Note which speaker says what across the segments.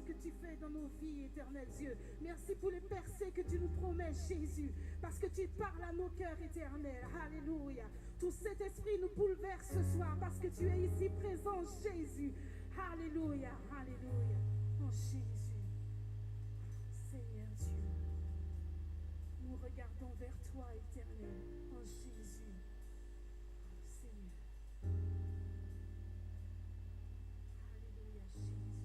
Speaker 1: Que tu fais dans nos vies, éternel Dieu. Merci pour les percées que tu nous promets, Jésus, parce que tu parles à nos cœurs, éternels. Alléluia. Tout cet esprit nous bouleverse ce soir parce que tu es ici présent, Jésus. Alléluia, alléluia. Oh Jésus, Seigneur Dieu, nous regardons vers toi, éternel. Oh Jésus, oh Seigneur. Alléluia, Jésus.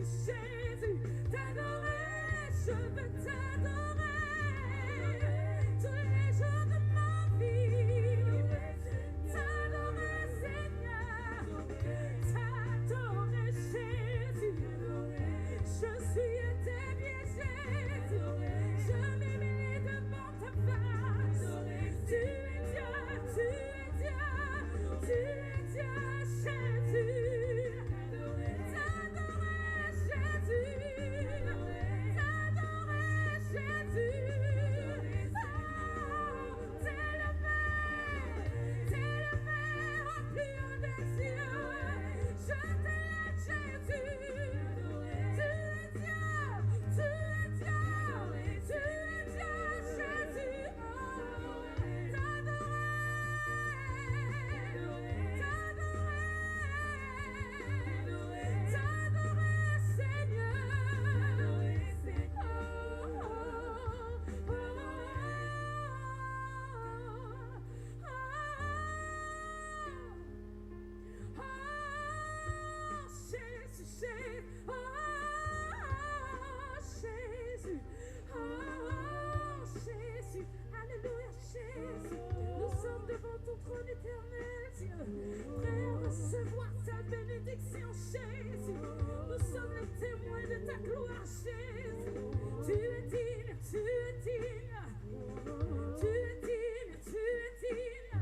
Speaker 1: Jésus, t'adorer, je veux t'adorer tous les jours de ma vie. T'adorer, Seigneur, t'adorer, Jésus. Je suis à tes pieds, Jésus. Je m'humilie devant ta face. Tu es Dieu, tu es Dieu, tu es Dieu, Jésus. T'adorer, Jésus. T'adorer, Jésus. Oh, t'élever au plus haut des cieux. Je t'élève, Jésus. Tu es Dieu, tu es Dieu, tu es Dieu, Jésus. Oh, t'adorer, Seigneur. Jésus, alléluia, Jésus, nous sommes devant ton trône éternel, Dieu, prêts à recevoir ta bénédiction, Jésus. Nous sommes les témoins de ta gloire, Jésus. Tu es digne, tu es digne, tu es digne, tu es digne, tu es digne,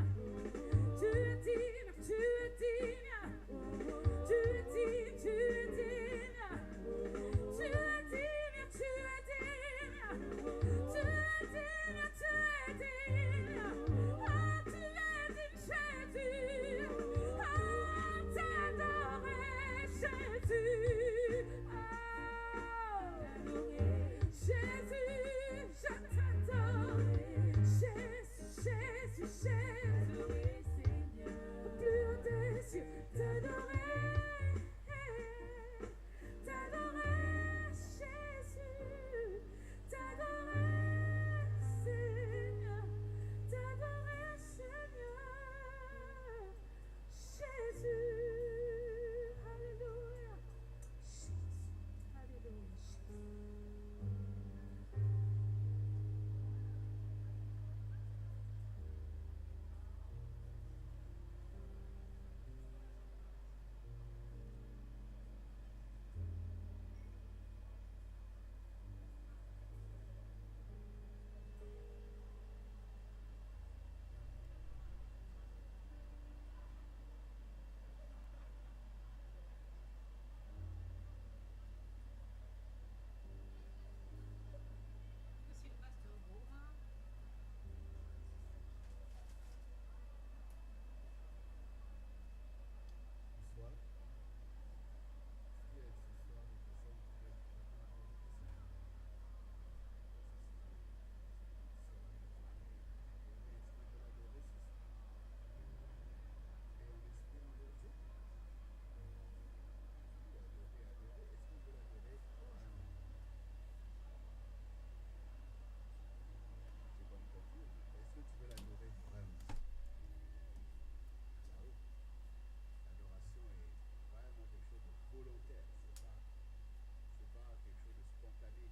Speaker 1: tu es digne, tu es digne, tu es digne, tu es digne, tu es digne, tu es digne, tu es digne. Oh, tu es digne, Jésus. Oh, t'adorer, Jésus. Oh, Jésus, je t'adore. Jésus, Jésus, Jésus. Au plus haut des cieux, t'adorer. T'adorer, Jésus. T'adorer, Seigneur. T'adorer, Seigneur. Jésus. Alléluia. Jésus. Alléluia.
Speaker 2: Monsieur le pasteur Bourrin.
Speaker 3: Bonsoir. Ce soir, nous faisons et en esprit en vérité. Adorer. Est-ce qu'on peut l'adorer vraiment? J'ai pas entendu. Est-ce que tu veux l'adorer vraiment? Ah oui. L'adoration est vraiment quelque chose de volontaire. C'est pas quelque chose de spontané,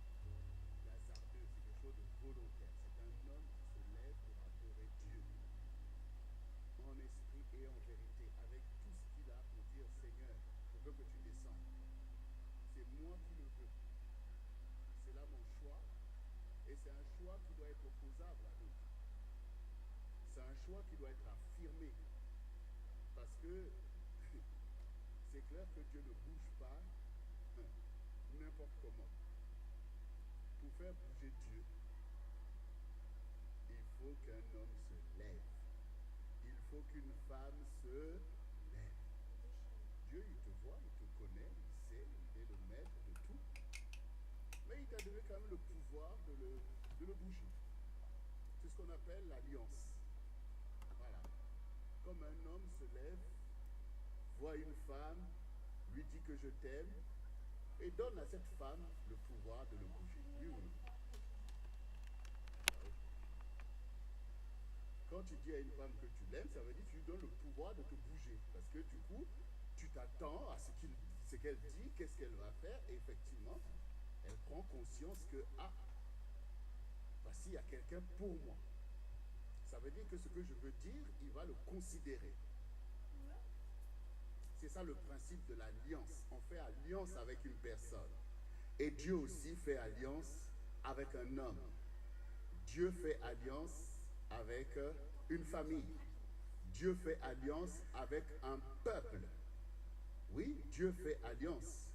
Speaker 3: hasardeux. C'est quelque chose de volontaire. C'est un homme qui se lève pour adorer Dieu en esprit et en vérité, avec tout ce qu'il a pour dire Seigneur, je veux que tu descendes. C'est moi qui le veux. C'est là mon choix. Et c'est un choix qui doit être opposable à d'autres. C'est un choix qui doit être affirmé. Parce que c'est clair que Dieu ne bouge pas n'importe comment. Pour faire bouger Dieu, il faut qu'un homme se lève. Il faut qu'une femme se lève. Dieu, il te voit, il te connaît, il sait, il est le maître de tout. Mais il t'a donné quand même le pouvoir de le bouger. C'est ce qu'on appelle l'alliance. Voilà. Comme un homme se lève, voit une femme, lui dit que je t'aime, et donne à cette femme le pouvoir de le bouger. Oui ou non? Quand tu dis à une femme que tu l'aimes, ça veut dire que tu lui donnes le pouvoir de te bouger. Parce que du coup, tu t'attends à ce qu'il ce qu'elle dit, qu'est-ce qu'elle va faire, et effectivement, elle prend conscience que, ah, voici, il y a quelqu'un pour moi. Ça veut dire que ce que je veux dire, il va le considérer. C'est ça le principe de l'alliance. On fait alliance avec une personne. Et Dieu aussi fait alliance avec un homme. Dieu fait alliance avec une famille. Dieu fait alliance avec un peuple. Oui, Dieu fait alliance.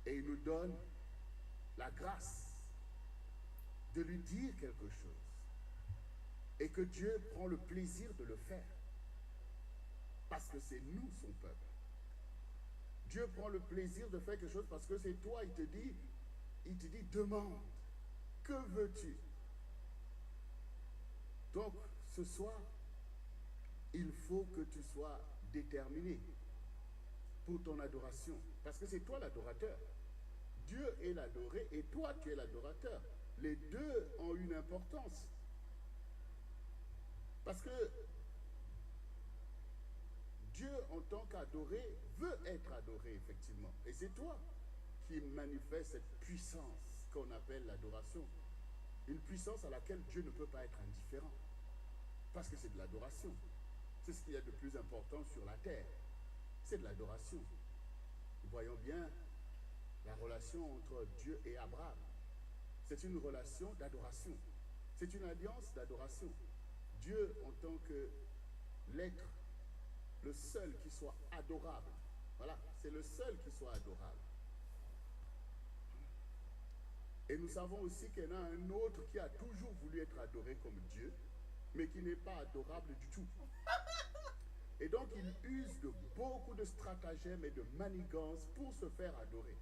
Speaker 3: Et il nous donne la grâce de lui dire quelque chose. Et que Dieu prend le plaisir de le faire. Parce que c'est nous son peuple. Dieu prend le plaisir de faire quelque chose parce que c'est toi, il te dit, demande, que veux-tu? Donc, ce soir, il faut que tu sois déterminé pour ton adoration. Parce que c'est toi l'adorateur. Dieu est l'adoré et toi, tu es l'adorateur. Les deux ont une importance. Parce que Dieu, en tant qu'adoré, veut être adoré, effectivement. Et c'est toi qui manifeste cette puissance qu'on appelle l'adoration. Une puissance à laquelle Dieu ne peut pas être indifférent. Parce que c'est de l'adoration. C'est ce qu'il y a de plus important sur la terre. C'est de l'adoration. Nous voyons bien la relation entre Dieu et Abraham. C'est une relation d'adoration. C'est une alliance d'adoration. Dieu, en tant que l'être, le seul qui soit adorable. Voilà, c'est le seul qui soit adorable. Et nous savons aussi qu'il y en a un autre qui a toujours voulu être adoré comme Dieu, mais qui n'est pas adorable du tout. Et donc il use de beaucoup de stratagèmes et de manigances pour se faire adorer.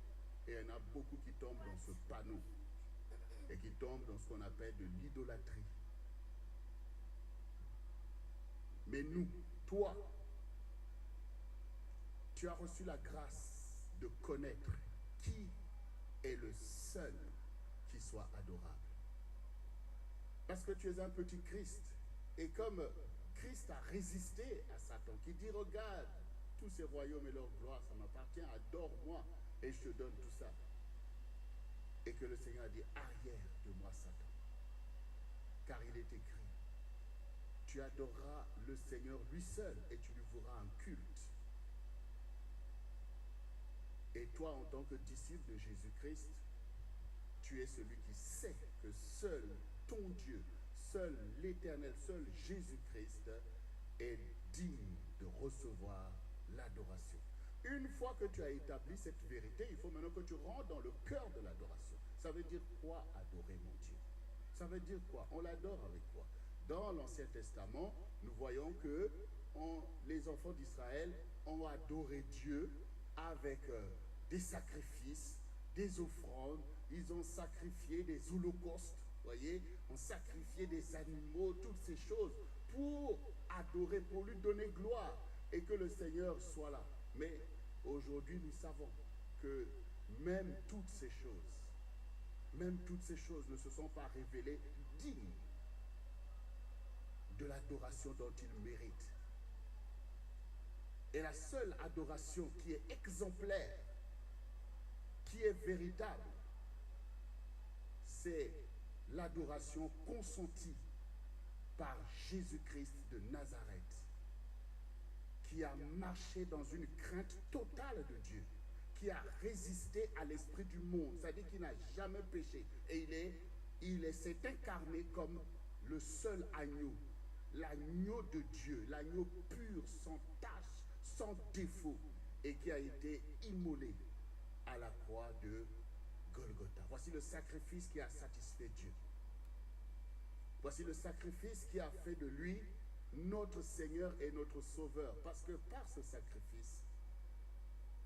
Speaker 3: Et il y en a beaucoup qui tombent dans ce panneau et qui tombent dans ce qu'on appelle de l'idolâtrie. Mais nous, toi, tu as reçu la grâce de connaître qui est le seul qui soit adorable. Parce que tu es un petit Christ. Et comme Christ a résisté à Satan, qui dit, regarde, tous ces royaumes et leur gloire, ça m'appartient, adore-moi et je te donne tout ça. Et que le Seigneur a dit, arrière de moi, Satan. Car il est écrit, tu adoreras le Seigneur lui seul et tu lui voueras un culte. Et toi, en tant que disciple de Jésus-Christ, tu es celui qui sait que seul ton Dieu, seul l'Éternel, seul Jésus-Christ est digne de recevoir l'adoration. Une fois que tu as établi cette vérité, il faut maintenant que tu rentres dans le cœur de l'adoration. Ça veut dire quoi adorer mon Dieu? Ça veut dire quoi? On l'adore avec quoi? Dans l'Ancien Testament, nous voyons que les enfants d'Israël ont adoré Dieu avec des sacrifices, des offrandes. Ils ont sacrifié des holocaustes, voyez, ont sacrifié des animaux, toutes ces choses pour adorer, pour lui donner gloire et que le Seigneur soit là. Mais aujourd'hui, nous savons que même toutes ces choses ne se sont pas révélées dignes de l'adoration dont ils méritent. Et la seule adoration qui est exemplaire, qui est véritable, c'est l'adoration consentie par Jésus-Christ de Nazareth, qui a marché dans une crainte totale de Dieu, qui a résisté à l'esprit du monde, c'est-à-dire qu'il n'a jamais péché. Et il s'est incarné comme le seul agneau, l'agneau de Dieu, l'agneau pur, sans tache, sans défaut, et qui a été immolé à la croix de Golgotha. Voici le sacrifice qui a satisfait Dieu. Voici le sacrifice qui a fait de lui notre Seigneur et notre Sauveur. Parce que par ce sacrifice,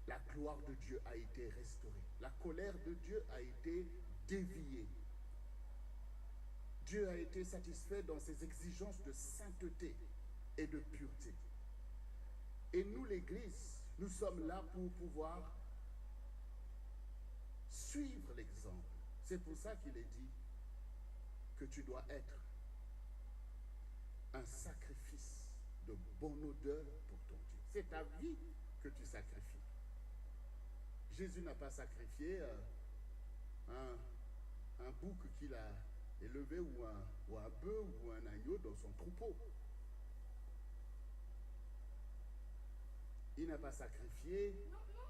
Speaker 3: la gloire de Dieu a été restaurée. La colère de Dieu a été déviée. Dieu a été satisfait dans ses exigences de sainteté et de pureté. Et nous, l'Église, nous sommes là pour pouvoir suivre l'exemple. C'est pour ça qu'il est dit que tu dois être un sacrifice de bonne odeur pour ton Dieu. C'est ta vie que tu sacrifies. Jésus n'a pas sacrifié un bouc qu'il a élevé ou un bœuf ou un agneau dans son troupeau. Il n'a pas sacrifié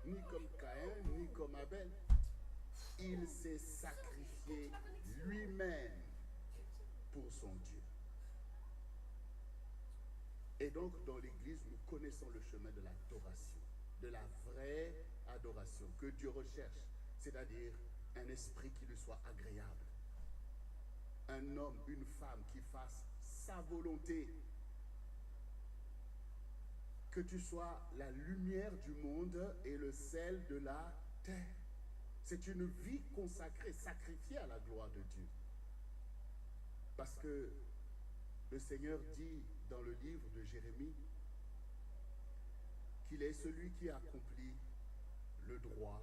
Speaker 3: ni comme Caïn, ni comme Abel. Il s'est sacrifié lui-même pour son Dieu. Et donc, dans l'Église, nous connaissons le chemin de l'adoration, de la vraie adoration que Dieu recherche, c'est-à-dire un esprit qui lui soit agréable. Un homme, une femme qui fasse sa volonté. Que tu sois la lumière du monde et le sel de la terre. C'est une vie consacrée, sacrifiée à la gloire de Dieu. Parce que le Seigneur dit dans le livre de Jérémie qu'il est celui qui accomplit le droit,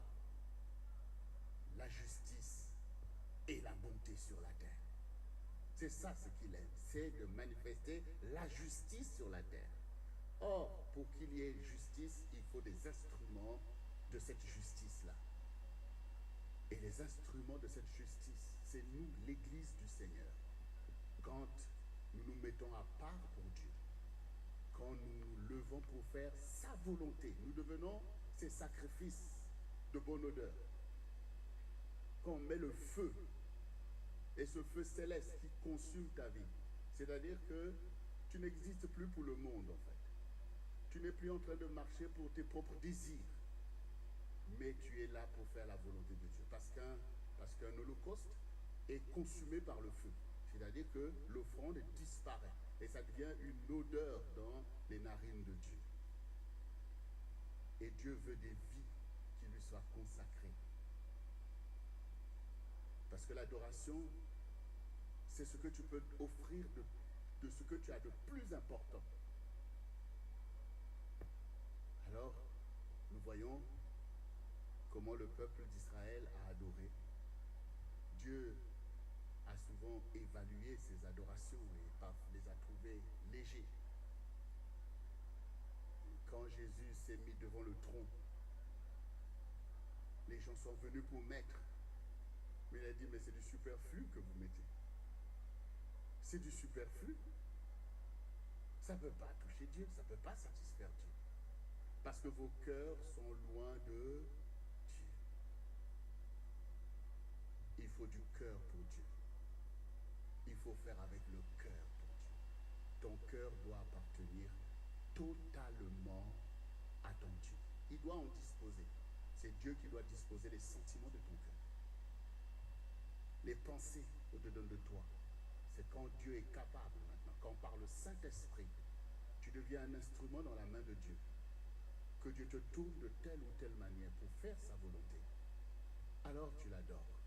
Speaker 3: la justice et la bonté sur la terre. C'est ça ce qu'il aime, c'est de manifester la justice sur la terre. Or, pour qu'il y ait justice, il faut des instruments de cette justice-là. Et les instruments de cette justice, c'est nous, l'Église du Seigneur. Quand nous nous mettons à part pour Dieu, quand nous nous levons pour faire sa volonté, nous devenons ces sacrifices de bonne odeur. Quand on met le feu, et ce feu céleste qui consume ta vie, c'est-à-dire que tu n'existes plus pour le monde en fait. Tu n'es plus en train de marcher pour tes propres désirs, mais tu es là pour faire la volonté de Dieu. Parce qu'un holocauste est consumé par le feu. C'est-à-dire que l'offrande disparaît et ça devient une odeur dans les narines de Dieu. Et Dieu veut des vies qui lui soient consacrées. Parce que l'adoration, c'est ce que tu peux offrir de ce que tu as de plus important. Alors, nous voyons comment le peuple d'Israël a adoré. Dieu a souvent évalué ses adorations et les a trouvées légers. Quand Jésus s'est mis devant le tronc, les gens sont venus pour mettre. Mais il a dit, mais c'est du superflu que vous mettez. C'est du superflu. Ça ne peut pas toucher Dieu, ça ne peut pas satisfaire Dieu. Parce que vos cœurs sont loin de Dieu. Il faut du cœur pour Dieu. Il faut faire avec le cœur pour Dieu. Ton cœur doit appartenir totalement à ton Dieu. Il doit en disposer. C'est Dieu qui doit disposer les sentiments de ton cœur. Les pensées au-dedans de toi. C'est quand Dieu est capable maintenant, quand par le Saint-Esprit, tu deviens un instrument dans la main de Dieu. Que Dieu te tourne de telle ou telle manière pour faire sa volonté. Alors tu l'adores.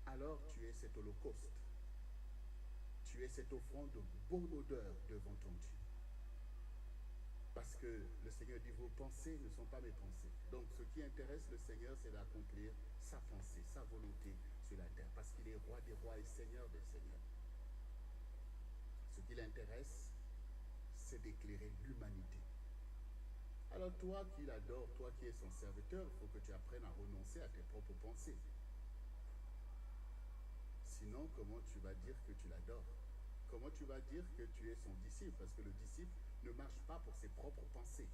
Speaker 3: Alors tu es cet holocauste. Tu es cette offrande de bonne odeur devant ton Dieu. Parce que le Seigneur dit, vos pensées ne sont pas mes pensées. Donc ce qui intéresse le Seigneur, c'est d'accomplir sa pensée, sa volonté sur la terre. Parce qu'il est roi des rois et seigneur des seigneurs. Ce qui l'intéresse, c'est d'éclairer l'humanité. Alors toi qui l'adores, toi qui es son serviteur, il faut que tu apprennes à renoncer à tes propres pensées. Sinon, comment tu vas dire que tu l'adores? Comment tu vas dire que tu es son disciple? Parce que le disciple ne marche pas pour ses propres pensées,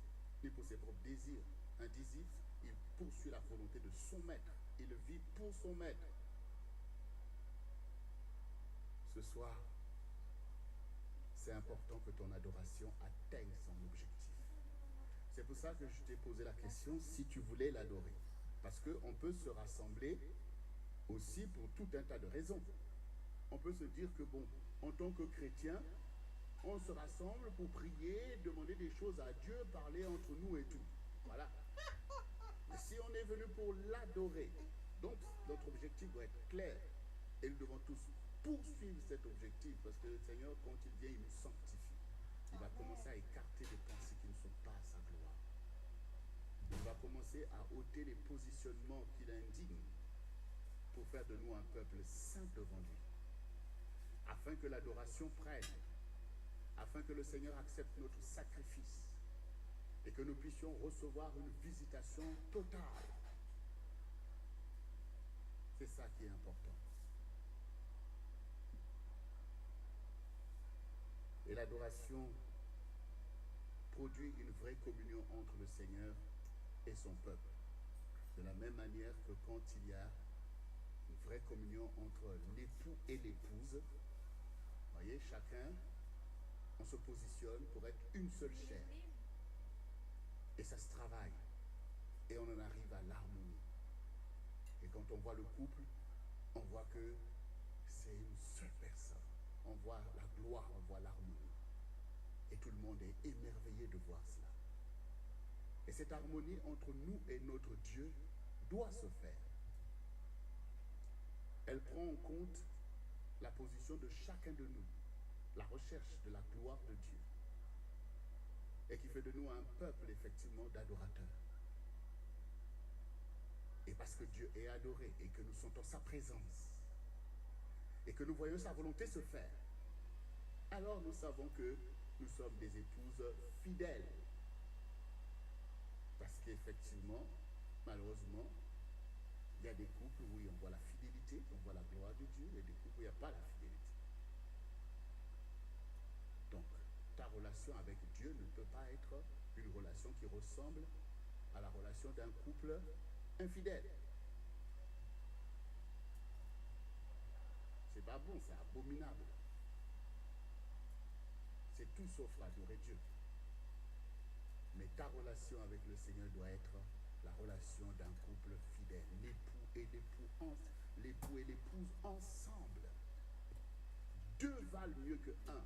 Speaker 3: ni pour ses propres désirs. Un disciple, il poursuit la volonté de son maître. Il vit pour son maître. Ce soir, c'est important que ton adoration atteigne son objectif. C'est pour ça que je t'ai posé la question si tu voulais l'adorer. Parce qu'on peut se rassembler aussi pour tout un tas de raisons. On peut se dire que bon, en tant que chrétien, on se rassemble pour prier, demander des choses à Dieu, parler entre nous et tout. Voilà. Mais si on est venu pour l'adorer, donc notre objectif doit être clair. Et nous devons tous poursuivre cet objectif parce que le Seigneur, quand il vient, il nous sanctifie. Il va commencer à écarter des pensées qui ne sont pas à sa gloire. Il va commencer à ôter les positionnements qu'il indigne pour faire de nous un peuple saint devant lui. Afin que l'adoration prenne, afin que le Seigneur accepte notre sacrifice, et que nous puissions recevoir une visitation totale. C'est ça qui est important. Et l'adoration produit une vraie communion entre le Seigneur et son peuple. De la même manière que quand il y a une vraie communion entre l'époux et l'épouse, voyez, chacun, on se positionne pour être une seule chair. Et ça se travaille. Et on en arrive à l'harmonie. Et quand on voit le couple, on voit que c'est une seule personne. On voit la gloire, on voit l'harmonie. Et tout le monde est émerveillé de voir cela. Et cette harmonie entre nous et notre Dieu doit se faire. Elle prend en compte la position de chacun de nous, la recherche de la gloire de Dieu, et qui fait de nous un peuple effectivement d'adorateurs. Et parce que Dieu est adoré et que nous sentons sa présence et que nous voyons sa volonté se faire, alors nous savons que nous sommes des épouses fidèles. Parce qu'effectivement, malheureusement, il y a des couples où on voit la fidélité, on voit la gloire de Dieu, et des couples où il n'y a pas la fidélité. Donc, ta relation avec Dieu ne peut pas être une relation qui ressemble à la relation d'un couple infidèle. C'est pas bon, c'est abominable. C'est tout sauf adorer Dieu. Mais ta relation avec le Seigneur doit être la relation d'un couple fidèle. L'époux et l'épouse ensemble. Deux valent mieux que un.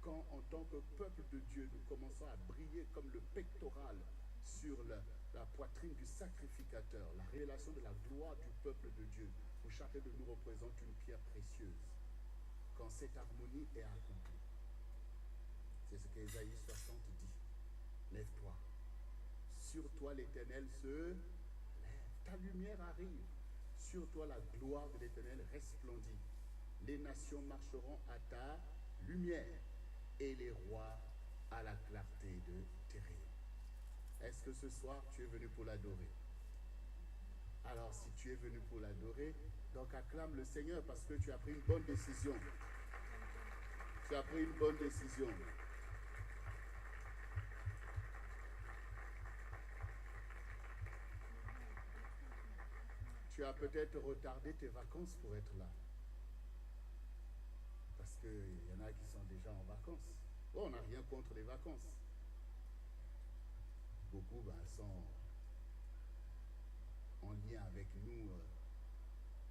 Speaker 3: Quand en tant que peuple de Dieu, nous commençons à briller comme le pectoral sur la poitrine du sacrificateur, la révélation de la gloire du peuple de Dieu, où chacun de nous représente une pierre précieuse. Quand cette harmonie est accomplie, c'est ce qu'Ésaïe 60 dit. Lève-toi. Sur toi l'Éternel se lève. Ta lumière arrive. Sur toi la gloire de l'Éternel resplendit. Les nations marcheront à ta lumière et les rois à la clarté de tes rayons. Est-ce que ce soir tu es venu pour l'adorer? Alors si tu es venu pour l'adorer, donc acclame le Seigneur parce que tu as pris une bonne décision. Tu as pris une bonne décision. Tu as peut-être retardé tes vacances pour être là. Parce qu'il y en a qui sont déjà en vacances. Bon, on n'a rien contre les vacances. Beaucoup sont en lien avec nous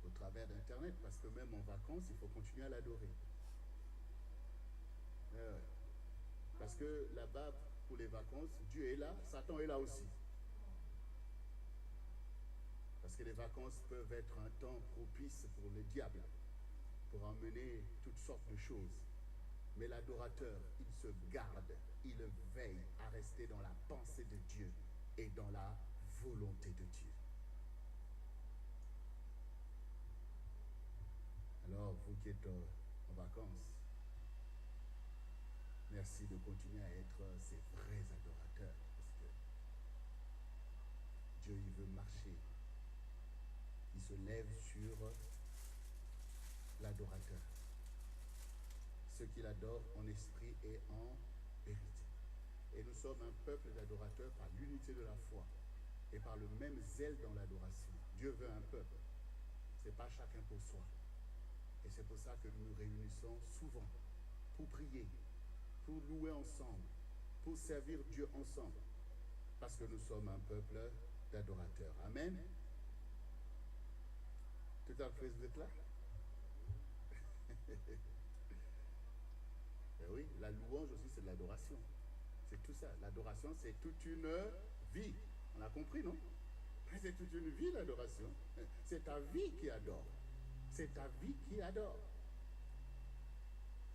Speaker 3: au travers d'Internet, parce que même en vacances, il faut continuer à l'adorer. Parce que là-bas, pour les vacances, Dieu est là, Satan est là aussi. Parce que les vacances peuvent être un temps propice pour le diable, pour emmener toutes sortes de choses. Mais l'adorateur, il se garde, il veille à rester dans la pensée de Dieu et dans la volonté de Dieu. Alors, vous qui êtes en vacances, merci de continuer à être ces vrais adorateurs, parce que Dieu, il veut marcher. Il se lève sur l'adorateur. Ceux qui l'adorent en esprit et en vérité. Et nous sommes un peuple d'adorateurs par l'unité de la foi et par le même zèle dans l'adoration. Dieu veut un peuple. Ce n'est pas chacun pour soi. Et c'est pour ça que nous nous réunissons souvent pour prier, pour louer ensemble, pour servir Dieu ensemble. Parce que nous sommes un peuple d'adorateurs. Amen. Tout à fait, vous êtes là? Et oui, la louange aussi, c'est de l'adoration. C'est tout ça. L'adoration, c'est toute une vie. On a compris, non? C'est toute une vie, l'adoration. C'est ta vie qui adore. C'est ta vie qui adore.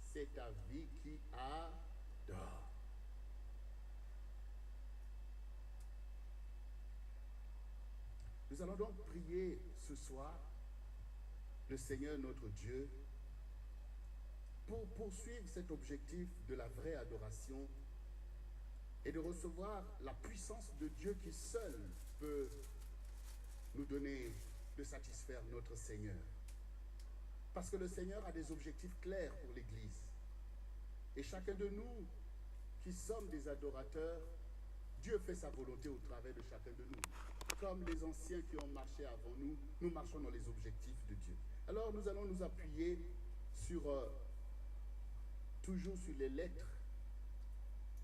Speaker 3: C'est ta vie qui adore. Nous allons donc prier ce soir le Seigneur notre Dieu pour poursuivre cet objectif de la vraie adoration et de recevoir la puissance de Dieu qui seul peut nous donner de satisfaire notre Seigneur. Parce que le Seigneur a des objectifs clairs pour l'Église. Et chacun de nous qui sommes des adorateurs, Dieu fait sa volonté au travers de chacun de nous. Comme les anciens qui ont marché avant nous, nous marchons dans les objectifs de Dieu. Alors nous allons nous appuyer sur, toujours sur les lettres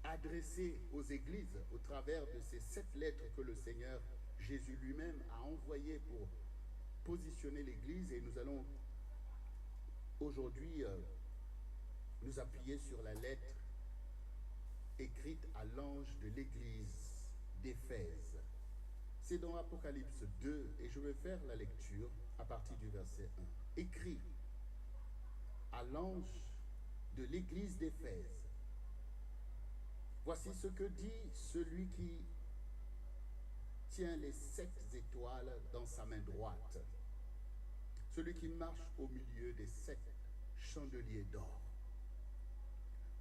Speaker 3: adressées aux églises au travers de ces 7 lettres que le Seigneur Jésus lui-même a envoyées pour positionner l'Église. Et nous allons aujourd'hui nous appuyer sur la lettre écrite à l'ange de l'Église d'Éphèse. C'est dans Apocalypse 2 et je vais faire la lecture à partir du verset 1. Écrit à l'ange de l'Église d'Éphèse. Voici ce que dit celui qui tient les 7 étoiles dans sa main droite, celui qui marche au milieu des 7 chandeliers d'or.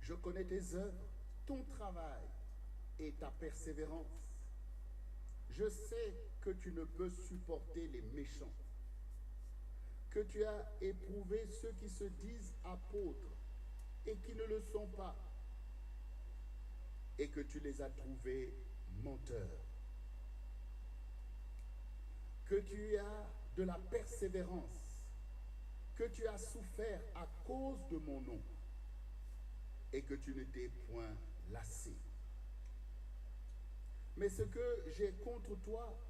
Speaker 3: Je connais tes œuvres, ton travail et ta persévérance. Je sais que tu ne peux supporter les méchants, que tu as éprouvé ceux qui se disent apôtres et qui ne le sont pas, et que tu les as trouvés menteurs, que tu as de la persévérance, que tu as souffert à cause de mon nom, et que tu ne t'es point lassé. Mais ce que j'ai contre toi,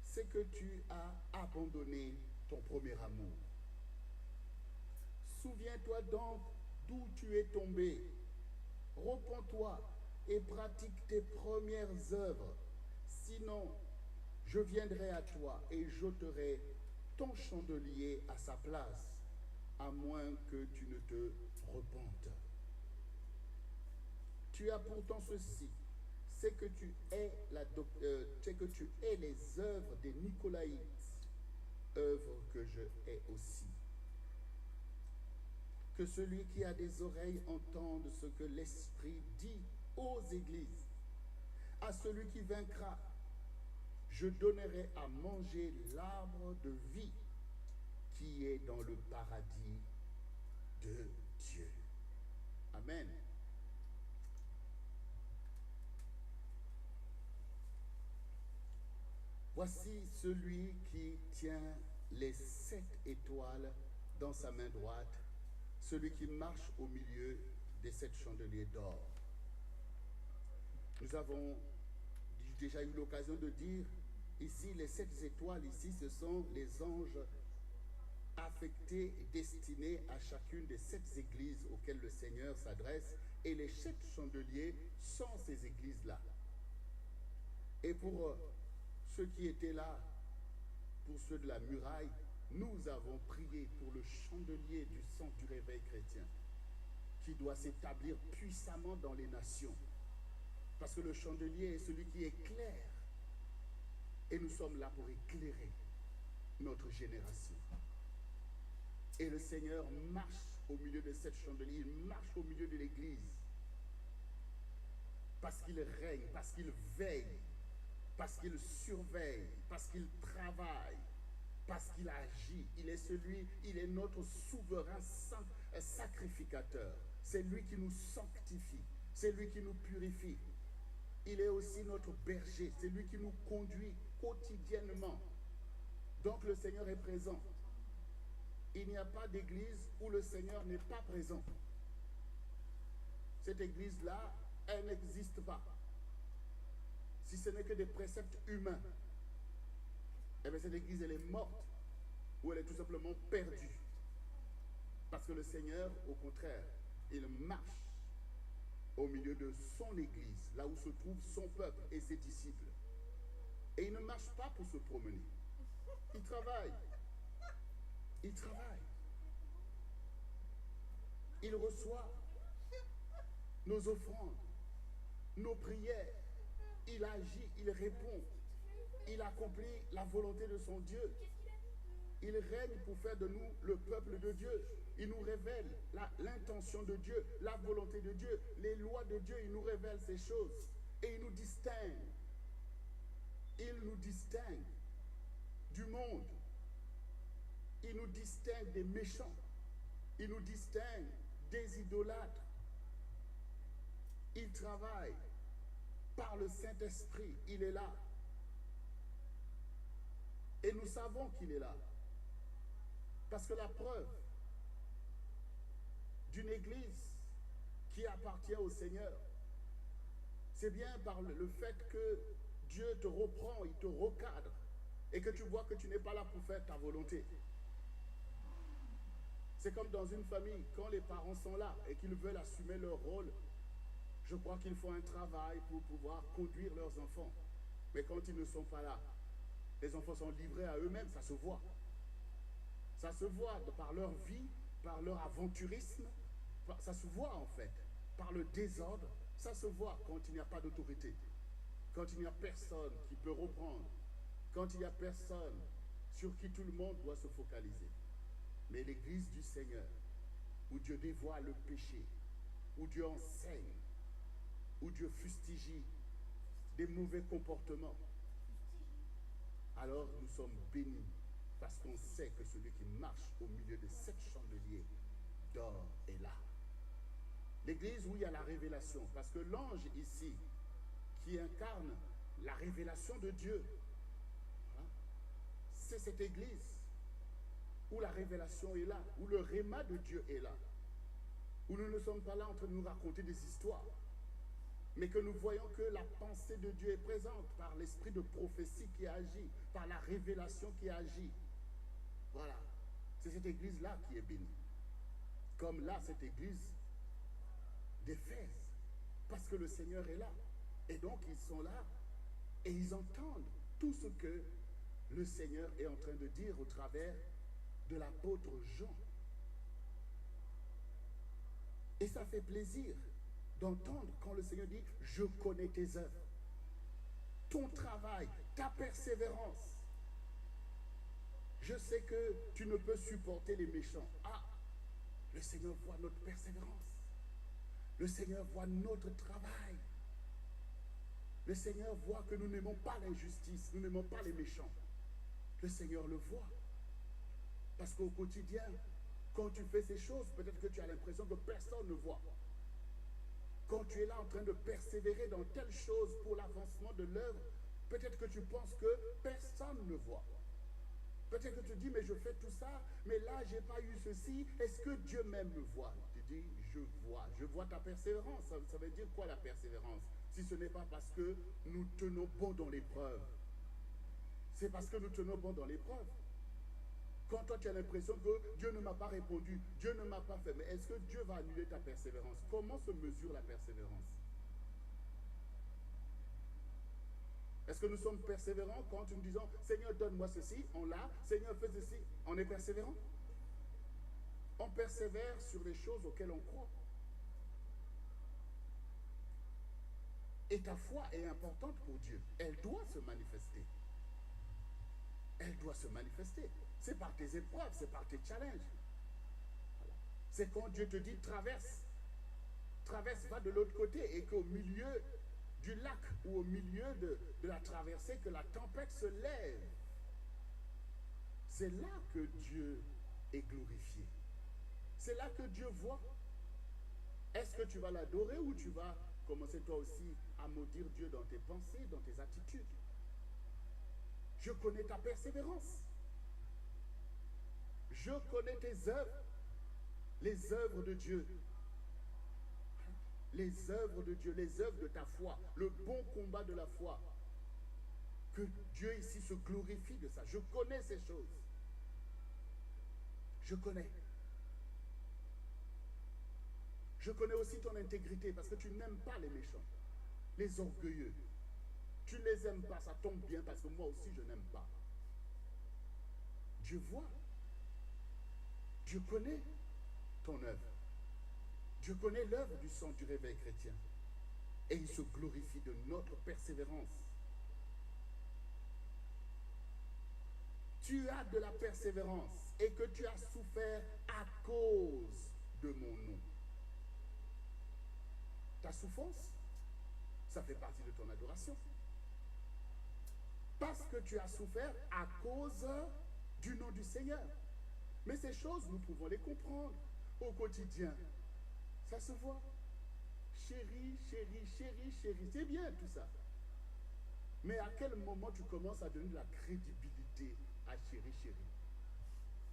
Speaker 3: c'est que tu as abandonné ton premier amour. Souviens-toi donc d'où tu es tombé. Repens-toi et pratique tes premières œuvres. Sinon, je viendrai à toi et j'ôterai ton chandelier à sa place, à moins que tu ne te repentes. Tu as pourtant ceci, c'est que tu es les œuvres des Nicolaïtes, œuvres que je hais aussi. Que celui qui a des oreilles entende ce que l'Esprit dit aux églises. À celui qui vaincra, je donnerai à manger l'arbre de vie qui est dans le paradis de Dieu. Amen. Voici celui qui tient les 7 étoiles dans sa main droite, celui qui marche au milieu des 7 chandeliers d'or. Nous avons déjà eu l'occasion de dire, ici, les 7 étoiles, ici, ce sont les anges affectés et destinés à chacune des 7 églises auxquelles le Seigneur s'adresse, et les 7 chandeliers sont ces églises-là. Et pour ceux qui étaient là, pour ceux de la muraille, nous avons prié pour le chandelier du centre du réveil chrétien, qui doit s'établir puissamment dans les nations. Parce que le chandelier est celui qui éclaire. Et nous sommes là pour éclairer notre génération. Et le Seigneur marche au milieu de cette chandelier, il marche au milieu de l'Église. Parce qu'il règne, parce qu'il veille, parce qu'il surveille, parce qu'il travaille, parce qu'il agit. Il est notre souverain sacrificateur. C'est lui qui nous sanctifie, c'est lui qui nous purifie. Il est aussi notre berger, c'est lui qui nous conduit quotidiennement. Donc le Seigneur est présent. Il n'y a pas d'église où le Seigneur n'est pas présent. Cette église-là, elle n'existe pas. Si ce n'est que des préceptes humains, eh bien cette église, elle est morte ou elle est tout simplement perdue. Parce que le Seigneur, au contraire, il marche au milieu de son église, là où se trouve son peuple et ses disciples. Et il ne marche pas pour se promener. Il travaille. Il travaille. Il reçoit nos offrandes, nos prières. Il agit, il répond. Il accomplit la volonté de son Dieu. Il règne pour faire de nous le peuple de Dieu. Il nous révèle l'intention de Dieu, la volonté de Dieu, les lois de Dieu. Il nous révèle ces choses. Et il nous distingue. Il nous distingue du monde. Il nous distingue des méchants. Il nous distingue des idolâtres. Il travaille par le Saint-Esprit. Il est là. Et nous savons qu'il est là. Parce que la preuve d'une église qui appartient au Seigneur, c'est bien par le fait que Dieu te reprend, il te recadre, et que tu vois que tu n'es pas là pour faire ta volonté. C'est comme dans une famille, quand les parents sont là et qu'ils veulent assumer leur rôle, je crois qu'ils font un travail pour pouvoir conduire leurs enfants. Mais quand ils ne sont pas là, les enfants sont livrés à eux-mêmes, ça se voit. Ça se voit par leur vie, par leur aventurisme, ça se voit en fait, par le désordre, ça se voit quand il n'y a pas d'autorité, quand il n'y a personne qui peut reprendre, quand il n'y a personne sur qui tout le monde doit se focaliser. Mais l'église du Seigneur, où Dieu dévoile le péché, où Dieu enseigne, où Dieu fustige des mauvais comportements, alors nous sommes bénis parce qu'on sait que celui qui marche au milieu de 7 chandeliers d'or est là. L'église où il y a la révélation, parce que l'ange ici qui incarne la révélation de Dieu, hein, c'est cette église où la révélation est là, où le réma de Dieu est là, où nous ne sommes pas là en train de nous raconter des histoires, mais que nous voyons que la pensée de Dieu est présente par l'esprit de prophétie qui agit, par la révélation qui agit. Voilà, c'est cette église-là qui est bénie. Comme là, cette église d'Éphèse, parce que le Seigneur est là. Et donc, ils sont là et ils entendent tout ce que le Seigneur est en train de dire au travers de l'apôtre Jean. Et ça fait plaisir d'entendre quand le Seigneur dit « Je connais tes œuvres, ton travail, ta persévérance. Je sais que tu ne peux supporter les méchants. » Ah, le Seigneur voit notre persévérance. Le Seigneur voit notre travail. Le Seigneur voit que nous n'aimons pas l'injustice, nous n'aimons pas les méchants. Le Seigneur le voit. Parce qu'au quotidien, quand tu fais ces choses, peut-être que tu as l'impression que personne ne voit. Quand tu es là en train de persévérer dans telle chose pour l'avancement de l'œuvre, peut-être que tu penses que personne ne voit. Peut-être que tu dis, mais je fais tout ça, mais là, je n'ai pas eu ceci. Est-ce que Dieu même me voit? Tu dis, je vois ta persévérance. Ça veut dire quoi la persévérance? Si ce n'est pas parce que nous tenons bon dans l'épreuve. C'est parce que nous tenons bon dans l'épreuve. Quand toi tu as l'impression que Dieu ne m'a pas répondu, Dieu ne m'a pas fait, mais est-ce que Dieu va annuler ta persévérance? Comment se mesure la persévérance? Est-ce que nous sommes persévérants quand nous disons Seigneur donne-moi ceci, on l'a, Seigneur fais ceci, on est persévérant? On persévère sur les choses auxquelles on croit. Et ta foi est importante pour Dieu. Elle doit se manifester. Elle doit se manifester. C'est par tes épreuves, c'est par tes challenges. Voilà. C'est quand Dieu te dit traverse. Traverse, va de l'autre côté, et qu'au milieu du lac ou au milieu de la traversée, que la tempête se lève. C'est là que Dieu est glorifié. C'est là que Dieu voit. Est-ce que tu vas l'adorer ou tu vas commencer toi aussi à maudire Dieu dans tes pensées, dans tes attitudes? Je connais ta persévérance. Je connais tes œuvres, les œuvres de Dieu. Les œuvres de Dieu, les œuvres de ta foi, le bon combat de la foi. Que Dieu ici se glorifie de ça. Je connais ces choses. Je connais. Je connais aussi ton intégrité parce que tu n'aimes pas les méchants, les orgueilleux. Tu ne les aimes pas, ça tombe bien parce que moi aussi je n'aime pas. Dieu voit. Dieu connaît ton œuvre. Dieu connaît l'œuvre du sang du réveil chrétien. Et il se glorifie de notre persévérance. tu as de la persévérance et que tu as souffert à cause de mon nom. Ta souffrance, ça fait partie de ton adoration. Parce que tu as souffert à cause du nom du Seigneur. Mais ces choses, nous pouvons les comprendre au quotidien. Ça se voit. Chérie, chérie, chérie, chérie. C'est bien tout ça. Mais à quel moment tu commences à donner de la crédibilité à chérie, chérie?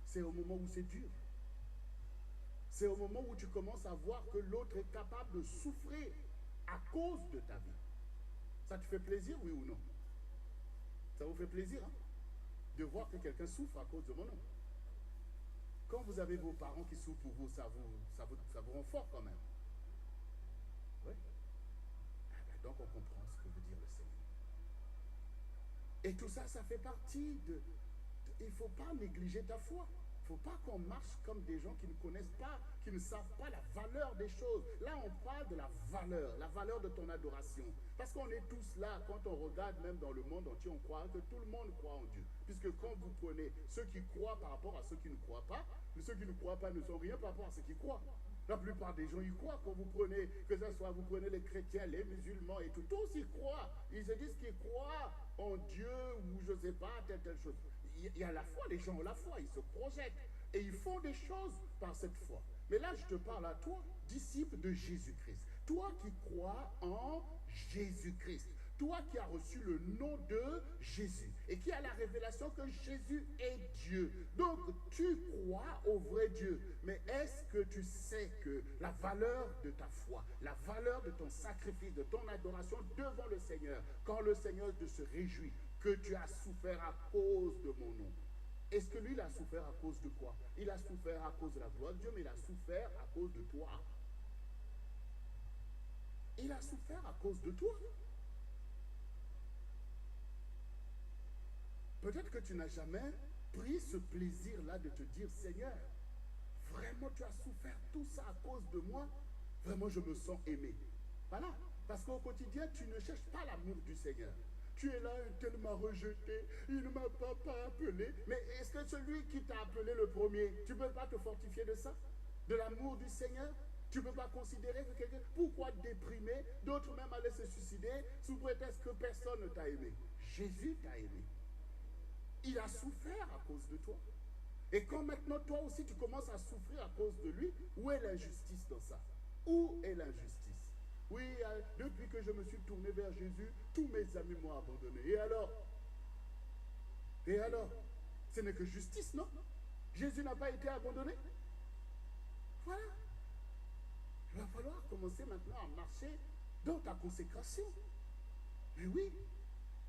Speaker 3: C'est au moment où c'est dur. C'est au moment où tu commences à voir que l'autre est capable de souffrir à cause de ta vie. Ça te fait plaisir, oui ou non? Ça vous fait plaisir, hein, de voir que quelqu'un souffre à cause de mon nom? Quand vous avez vos parents qui souffrent pour vous, ça vous rend fort quand même. Oui. Ah ben donc on comprend ce que veut dire le Seigneur. Et tout ça, ça fait partie il ne faut pas négliger ta foi. Il ne faut pas qu'on marche comme des gens qui ne connaissent pas, qui ne savent pas la valeur des choses. Là, on parle de la valeur de ton adoration. Parce qu'on est tous là, quand on regarde même dans le monde entier, on croit que tout le monde croit en Dieu. Puisque quand vous prenez ceux qui croient par rapport à ceux qui ne croient pas, ceux qui ne croient pas ne sont rien par rapport à ceux qui croient. La plupart des gens y croient. Quand vous prenez, que ce soit vous prenez les chrétiens, les musulmans et tout, tous y croient. Ils se disent qu'ils croient en Dieu ou je ne sais pas, telle chose. Il y a la foi, les gens ont la foi, ils se projettent et ils font des choses par cette foi. Mais là, je te parle à toi, disciple de Jésus-Christ. Toi qui crois en Jésus-Christ. Toi qui as reçu le nom de Jésus et qui a la révélation que Jésus est Dieu. Donc, tu crois au vrai Dieu. Mais est-ce que tu sais que la valeur de ta foi, la valeur de ton sacrifice, de ton adoration devant le Seigneur, quand le Seigneur se réjouit que tu as souffert à cause de mon nom? Est-ce que lui, il a souffert à cause de quoi? Il a souffert à cause de la gloire de Dieu, mais il a souffert à cause de toi. Il a souffert à cause de toi. Peut-être que tu n'as jamais pris ce plaisir-là de te dire, Seigneur, vraiment tu as souffert tout ça à cause de moi. Vraiment, je me sens aimé. Voilà. Parce qu'au quotidien, tu ne cherches pas l'amour du Seigneur. Tu es là, il m'a rejeté, il ne m'a pas appelé. Mais est-ce que celui qui t'a appelé le premier, tu ne peux pas te fortifier de ça? De l'amour du Seigneur? Tu ne peux pas considérer que quelqu'un... Pourquoi déprimer? D'autres même allaient se suicider sous prétexte que personne ne t'a aimé. Jésus t'a aimé. Il a souffert à cause de toi. Et quand maintenant toi aussi tu commences à souffrir à cause de lui, où est l'injustice dans ça? Où est l'injustice? Oui, depuis que je me suis tourné vers Jésus, tous mes amis m'ont abandonné. Et alors? Et alors? Ce n'est que justice, non? Jésus n'a pas été abandonné? Voilà. Il va falloir commencer maintenant à marcher dans ta consécration. Mais oui.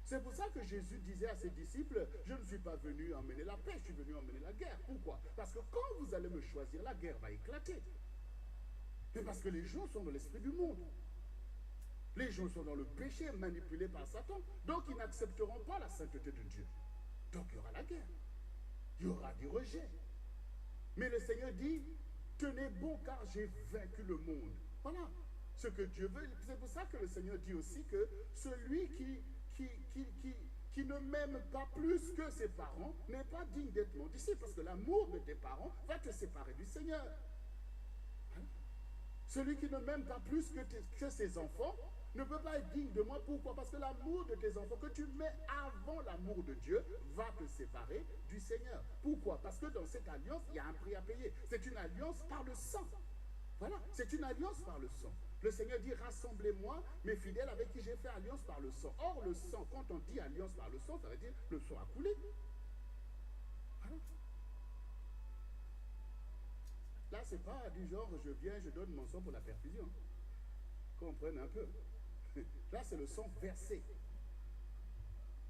Speaker 3: C'est pour ça que Jésus disait à ses disciples, je ne suis pas venu emmener la paix, je suis venu emmener la guerre. Pourquoi? Parce que quand vous allez me choisir, la guerre va éclater. Mais parce que les gens sont dans l'esprit du monde. Les gens sont dans le péché, manipulés par Satan. Donc ils n'accepteront pas la sainteté de Dieu. Donc il y aura la guerre. Il y aura du rejet. Mais le Seigneur dit, tenez bon car j'ai vaincu le monde. Voilà ce que Dieu veut. C'est pour ça que le Seigneur dit aussi que celui qui ne m'aime pas plus que ses parents n'est pas digne d'être mon disciple, parce que l'amour de tes parents va te séparer du Seigneur. Hein? Celui qui ne m'aime pas plus que ses enfants ne peut pas être digne de moi. Pourquoi? Parce que l'amour de tes enfants que tu mets avant l'amour de Dieu va te séparer du Seigneur. Pourquoi? Parce que dans cette alliance, il y a un prix à payer. C'est une alliance par le sang. Voilà, c'est une alliance par le sang. Le Seigneur dit, rassemblez-moi, mes fidèles avec qui j'ai fait alliance par le sang. Or, le sang, quand on dit alliance par le sang, ça veut dire le sang a coulé. Voilà. Là, c'est pas du genre, je viens, je donne mon sang pour la perfusion. Comprenez un peu. Là, c'est le sang versé.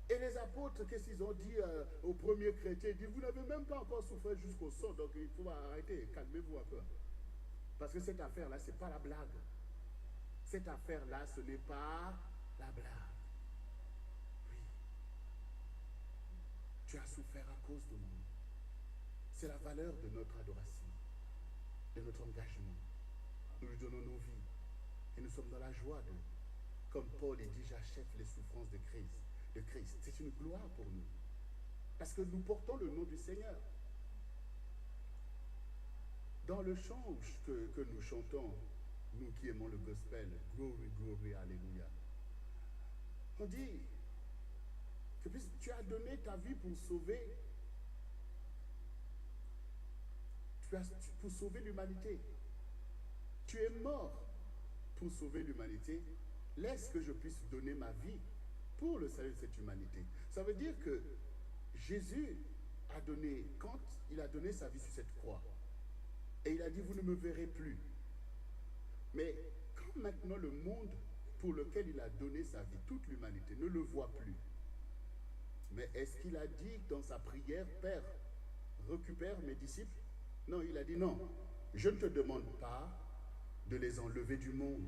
Speaker 3: Et les apôtres, qu'est-ce qu'ils ont dit aux premiers chrétiens? Ils disent, vous n'avez même pas encore souffert jusqu'au sang, donc il faut arrêter, calmez-vous un peu. Parce que cette affaire-là, ce n'est pas la blague. Cette affaire-là, ce n'est pas la blague. Oui. Tu as souffert à cause de moi. C'est la valeur de notre adoration, de notre engagement. Nous lui donnons nos vies. Et nous sommes dans la joie de, comme Paul dit, j'achève les souffrances de Christ. C'est une gloire pour nous. Parce que nous portons le nom du Seigneur. Dans le chant que nous chantons, nous qui aimons le gospel, Glory, Glory, Alléluia, on dit que tu as donné ta vie pour sauver, pour sauver l'humanité. Tu es mort pour sauver l'humanité. Laisse que je puisse donner ma vie pour le salut de cette humanité. Ça veut dire que Jésus a donné, quand il a donné sa vie sur cette croix, et il a dit, vous ne me verrez plus. Mais quand maintenant le monde pour lequel il a donné sa vie, toute l'humanité, ne le voit plus, mais est-ce qu'il a dit dans sa prière, Père, récupère mes disciples? Non, il a dit, non, je ne te demande pas de les enlever du monde,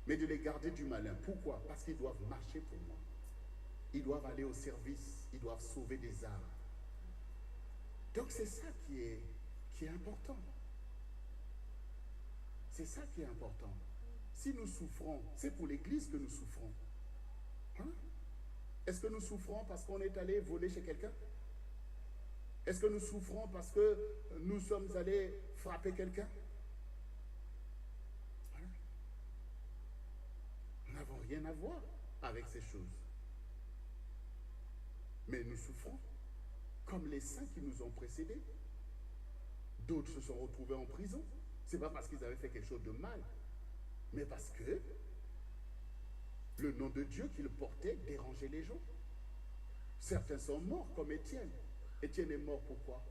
Speaker 3: mais de les garder du malin. Pourquoi? Parce qu'ils doivent marcher pour moi. Ils doivent aller au service, ils doivent sauver des âmes. Donc c'est ça qui est important. C'est ça qui est important. Si nous souffrons, c'est pour l'Église que nous souffrons. Hein? Est-ce que nous souffrons parce qu'on est allé voler chez quelqu'un? Est-ce que nous souffrons parce que nous sommes allés frapper quelqu'un? Voilà. Nous n'avons rien à voir avec ces choses. Mais nous souffrons comme les saints qui nous ont précédés. D'autres se sont retrouvés en prison. Ce n'est pas parce qu'ils avaient fait quelque chose de mal, mais parce que le nom de Dieu qu'ils portaient dérangeait les gens. Certains sont morts, comme Étienne. Étienne est mort pourquoi?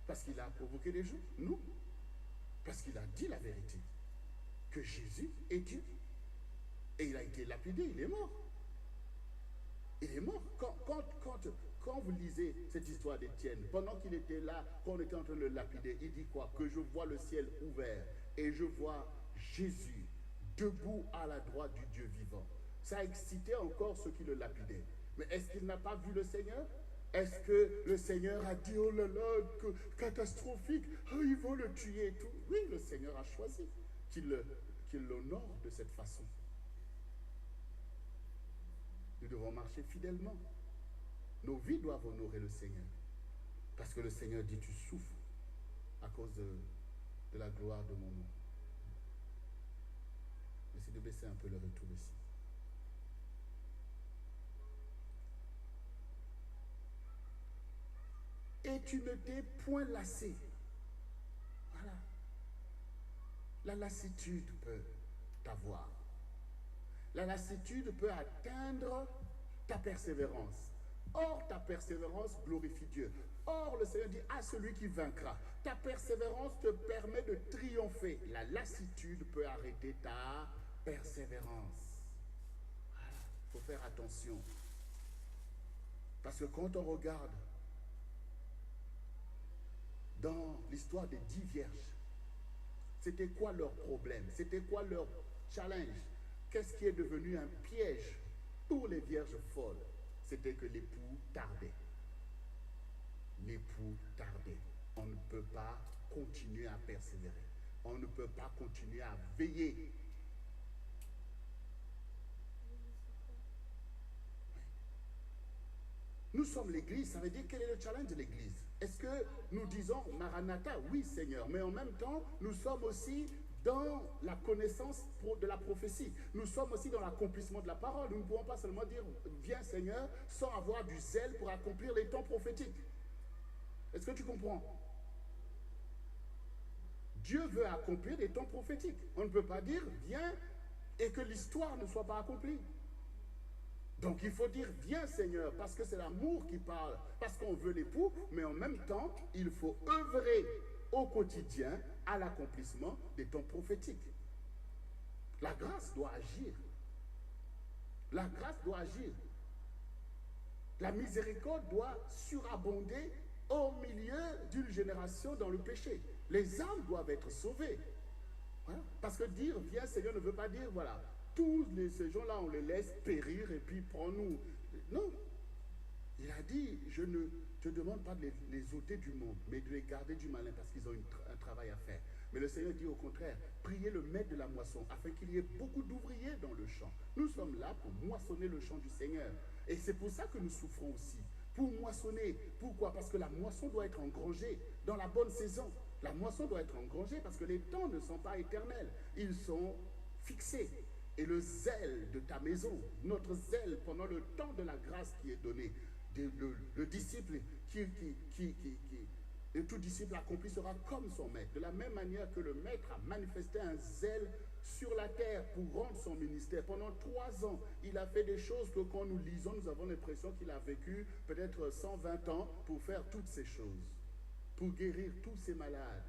Speaker 3: Parce qu'il a provoqué les gens? Non. Parce qu'il a dit la vérité, que Jésus est Dieu. Et il a été lapidé, il est mort. Il est mort. Quand vous lisez cette histoire d'Étienne, pendant qu'il était là, quand on était en train de le lapider, il dit quoi? Que je vois le ciel ouvert et je vois Jésus debout à la droite du Dieu vivant. Ça a excité encore ceux qui le lapidaient. Mais est-ce qu'il n'a pas vu le Seigneur? Est-ce que le Seigneur a dit, oh là là, que catastrophique, oh, ils vont le tuer et tout? Oui, le Seigneur a choisi qu'il l'honore de cette façon. Nous devons marcher fidèlement. Nos vies doivent honorer le Seigneur. Parce que le Seigneur dit, tu souffres à cause de la gloire de mon nom. Essayez de baisser un peu le retour ici. Et tu ne t'es point lassé. Voilà. La lassitude peut t'avoir. La lassitude peut atteindre ta persévérance. Or, ta persévérance glorifie Dieu. Or, le Seigneur dit à celui qui vaincra. Ta persévérance te permet de triompher. La lassitude peut arrêter ta persévérance. Voilà. Il faut faire attention. Parce que quand on regarde dans l'histoire des 10 vierges, c'était quoi leur problème? C'était quoi leur challenge? Qu'est-ce qui est devenu un piège pour les vierges folles? C'était que l'époux tardait. L'époux tardait. On ne peut pas continuer à persévérer. On ne peut pas continuer à veiller. Nous sommes l'Église, ça veut dire quel est le challenge de l'Église? Est-ce que nous disons Maranatha? Oui, Seigneur, mais en même temps, nous sommes aussi dans la connaissance de la prophétie. Nous sommes aussi dans l'accomplissement de la parole. Nous ne pouvons pas seulement dire viens Seigneur sans avoir du zèle pour accomplir les temps prophétiques. Est-ce que tu comprends? Dieu veut accomplir les temps prophétiques. On ne peut pas dire viens et que l'histoire ne soit pas accomplie. Donc il faut dire viens Seigneur parce que c'est l'amour qui parle, parce qu'on veut l'époux, mais en même temps il faut œuvrer au quotidien à l'accomplissement des temps prophétiques. La grâce doit agir. La grâce doit agir. La miséricorde doit surabonder au milieu d'une génération dans le péché. Les âmes doivent être sauvées. Voilà. Parce que dire viens Seigneur ne veut pas dire voilà, tous ces gens-là on les laisse périr et puis prends-nous. Non. Il a dit je ne te demande pas de les ôter du monde, mais de les garder du malin parce qu'ils ont un travail à faire. Mais le Seigneur dit au contraire, priez le maître de la moisson afin qu'il y ait beaucoup d'ouvriers dans le champ. Nous sommes là pour moissonner le champ du Seigneur. Et c'est pour ça que nous souffrons aussi. pour moissonner. Pourquoi? Parce que la moisson doit être engrangée dans la bonne saison. La moisson doit être engrangée parce que les temps ne sont pas éternels. Ils sont fixés. Et le zèle de ta maison, notre zèle pendant le temps de la grâce qui est donnée, le disciple et tout disciple accompli sera comme son maître. De la même manière que le maître a manifesté un zèle sur la terre pour rendre son ministère. Pendant 3 ans, il a fait des choses que quand nous lisons, nous avons l'impression qu'il a vécu peut-être 120 ans pour faire toutes ces choses, pour guérir tous ces malades,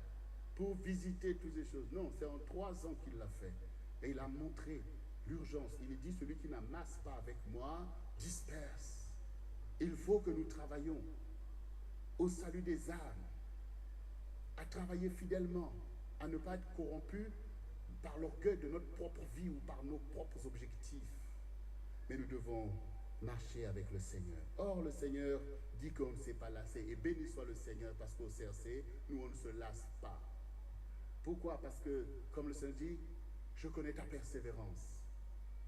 Speaker 3: pour visiter toutes ces choses. Non, c'est en 3 ans qu'il l'a fait. Et il a montré l'urgence. Il dit, celui qui n'amasse pas avec moi, disperse. Il faut que nous travaillions au salut des âmes, à travailler fidèlement, à ne pas être corrompus par l'orgueil de notre propre vie ou par nos propres objectifs. Mais nous devons marcher avec le Seigneur. Or, le Seigneur dit qu'on ne s'est pas lassé. Et béni soit le Seigneur, parce qu'au CRC, nous, on ne se lasse pas. Pourquoi? Parce que, comme le Seigneur dit, je connais ta persévérance.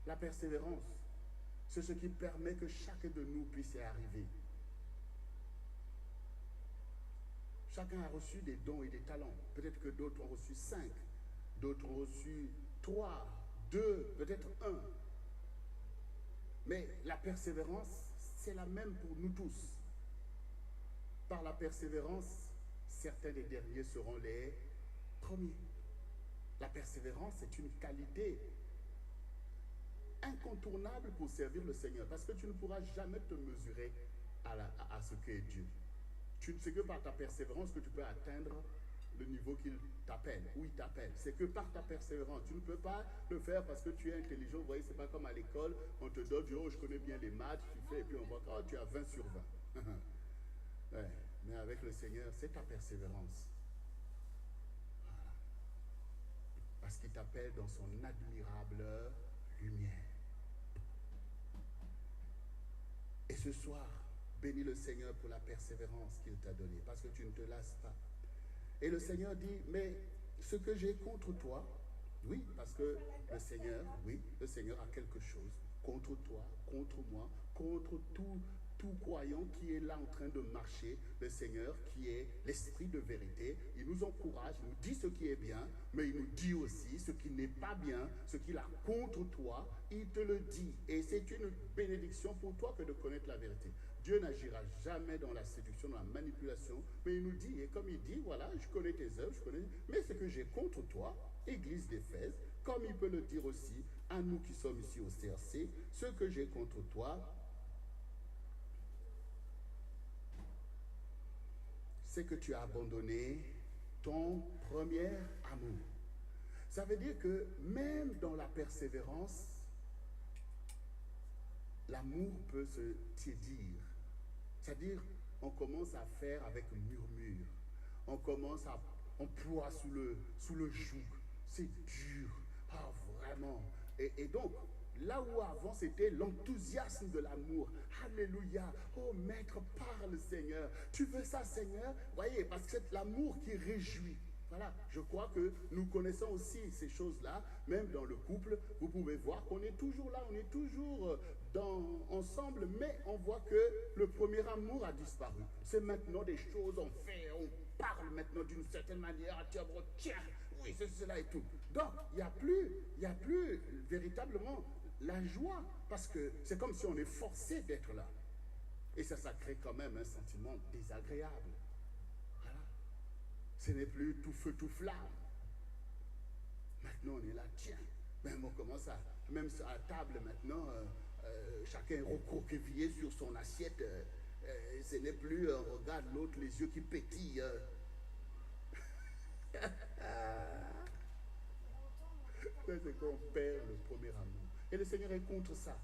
Speaker 3: La persévérance, c'est ce qui permet que chacun de nous puisse y arriver. Chacun a reçu des dons et des talents. Peut-être que d'autres ont reçu 5, d'autres ont reçu 3, 2, peut-être 1. Mais la persévérance, c'est la même pour nous tous. Par la persévérance, certains des derniers seront les premiers. La persévérance est une qualité incontournable pour servir le Seigneur, parce que tu ne pourras jamais te mesurer à ce qu'est Dieu. Tu ne sais que par ta persévérance que tu peux atteindre le niveau qu'il t'appelle, où il t'appelle. C'est que par ta persévérance. Tu ne peux pas le faire parce que tu es intelligent. Vous voyez, c'est pas comme à l'école, on te donne, oh, je connais bien les maths, tu fais, et puis on voit que oh, tu as 20 sur 20. Ouais, mais avec le Seigneur, c'est ta persévérance. Voilà. Parce qu'il t'appelle dans son admirable lumière. Et ce soir, bénis le Seigneur pour la persévérance qu'il t'a donnée, parce que tu ne te lasses pas. Et le Seigneur dit, mais ce que j'ai contre toi, oui, parce que le Seigneur, oui, le Seigneur a quelque chose contre toi, contre moi, contre tout croyant qui est là en train de marcher. Le Seigneur qui est l'esprit de vérité, il nous encourage, il nous dit ce qui est bien, mais il nous dit aussi ce qui n'est pas bien, ce qu'il a contre toi, il te le dit. Et c'est une bénédiction pour toi que de connaître la vérité. Dieu n'agira jamais dans la séduction, dans la manipulation, mais il nous dit, et comme il dit, voilà, je connais tes œuvres, mais ce que j'ai contre toi, Église d'Éphèse, comme il peut le dire aussi à nous qui sommes ici au CRC, ce que j'ai contre toi, c'est que tu as abandonné ton premier amour. Ça veut dire que même dans la persévérance, l'amour peut se tiédir. C'est-à-dire, on commence à faire avec murmure. On ploie sous le joug. C'est dur. Ah, vraiment. Et donc, là où avant c'était l'enthousiasme de l'amour. Alléluia. Oh maître, parle Seigneur. Tu veux ça Seigneur? Voyez, parce que c'est l'amour qui réjouit. Voilà, je crois que nous connaissons aussi ces choses-là, même dans le couple. Vous pouvez voir qu'on est toujours là, on est toujours ensemble, mais on voit que le premier amour a disparu. C'est maintenant des choses, on fait, on parle maintenant d'une certaine manière, tiens, oui, c'est cela et tout. Donc, il n'y a plus véritablement la joie, parce que c'est comme si on est forcé d'être là. Et ça crée quand même un sentiment désagréable. Voilà. Ce n'est plus tout feu, tout flamme. Maintenant, on est là, tiens, même on commence à, même à la table maintenant, chacun est recroquevillé sur son assiette. Ce n'est plus, on regarde l'autre, les yeux qui pétillent. C'est qu'on perd le premier amour. Et le Seigneur est contre ça.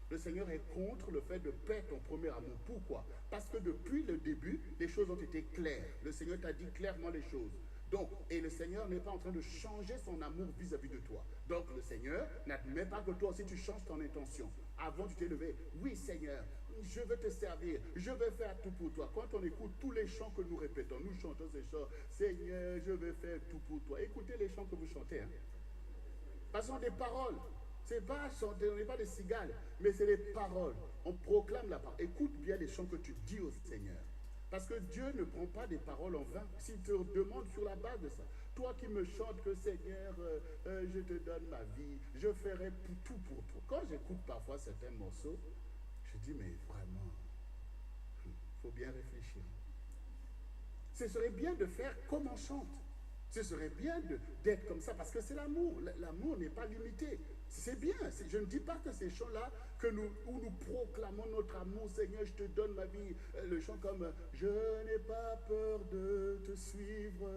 Speaker 3: Le Seigneur est contre le fait de perdre ton premier amour. Pourquoi? Parce que depuis le début, les choses ont été claires. Le Seigneur t'a dit clairement les choses. Donc, et le Seigneur n'est pas en train de changer son amour vis-à-vis de toi. Donc, le Seigneur n'admet pas que toi aussi tu changes ton intention. Avant, tu t'es levé. Oui, Seigneur, je veux te servir. Je veux faire tout pour toi. Quand on écoute tous les chants que nous répétons, nous chantons ces chants. Seigneur, je veux faire tout pour toi. Écoutez les chants que vous chantez. Hein. Passons des paroles. C'est pas chanter, on n'est pas des cigales, mais c'est les paroles. On proclame la parole. Écoute bien les chants que tu dis au Seigneur. Parce que Dieu ne prend pas des paroles en vain. S'il te demande sur la base de ça, toi qui me chantes que Seigneur, je te donne ma vie, je ferai tout pour toi. Quand j'écoute parfois certains morceaux, je dis, mais vraiment, il faut bien réfléchir. Ce serait bien de faire comme on chante. Ce serait bien d'être comme ça, parce que c'est l'amour. L'amour n'est pas limité. C'est bien. Je ne dis pas que ces chants-là, où nous proclamons notre amour, Seigneur, je te donne ma vie. Le chant comme « Je n'ai pas peur de te suivre